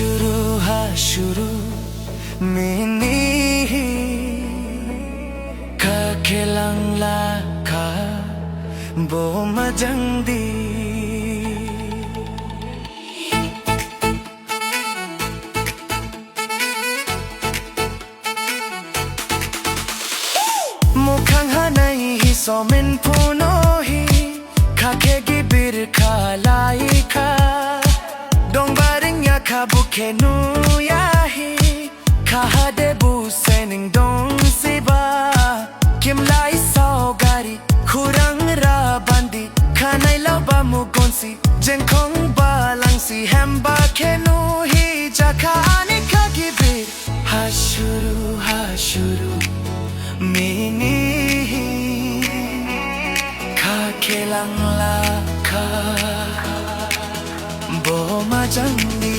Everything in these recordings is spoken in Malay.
ha shuru mini ka kelang la ka bo majang di mukhang hanai hi somin puno hi ka ke gibir ka lai ka dong baring ya ka bukenu ya hi ka hade bu sening dong siba kim lai so gari khurang ra bandi khanai lau ba mu gonsi jen khong ba lang si hamba kenu hi jaka ani ka gibir ha shuru mini ka kelang la ka bo majang di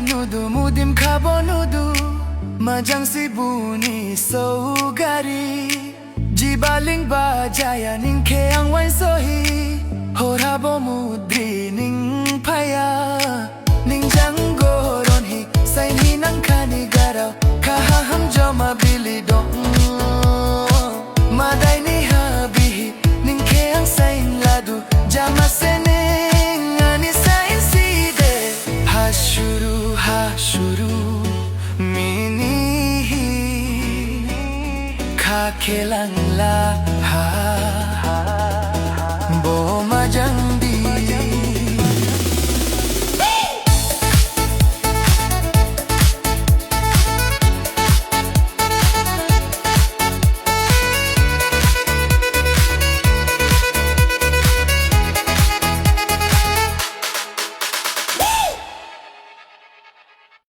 nudu mudim kabo nudu majang si buni so gari jibaling ba jaya ning ke ang wan so hi horabo mudri ning phaya ning jang go ron hi sai ni nang khani garau kaha ham joma bili dong madai ni ha bi ning ke ang sai ladu jama sene ani sai si de ha shuru mini ka kelang la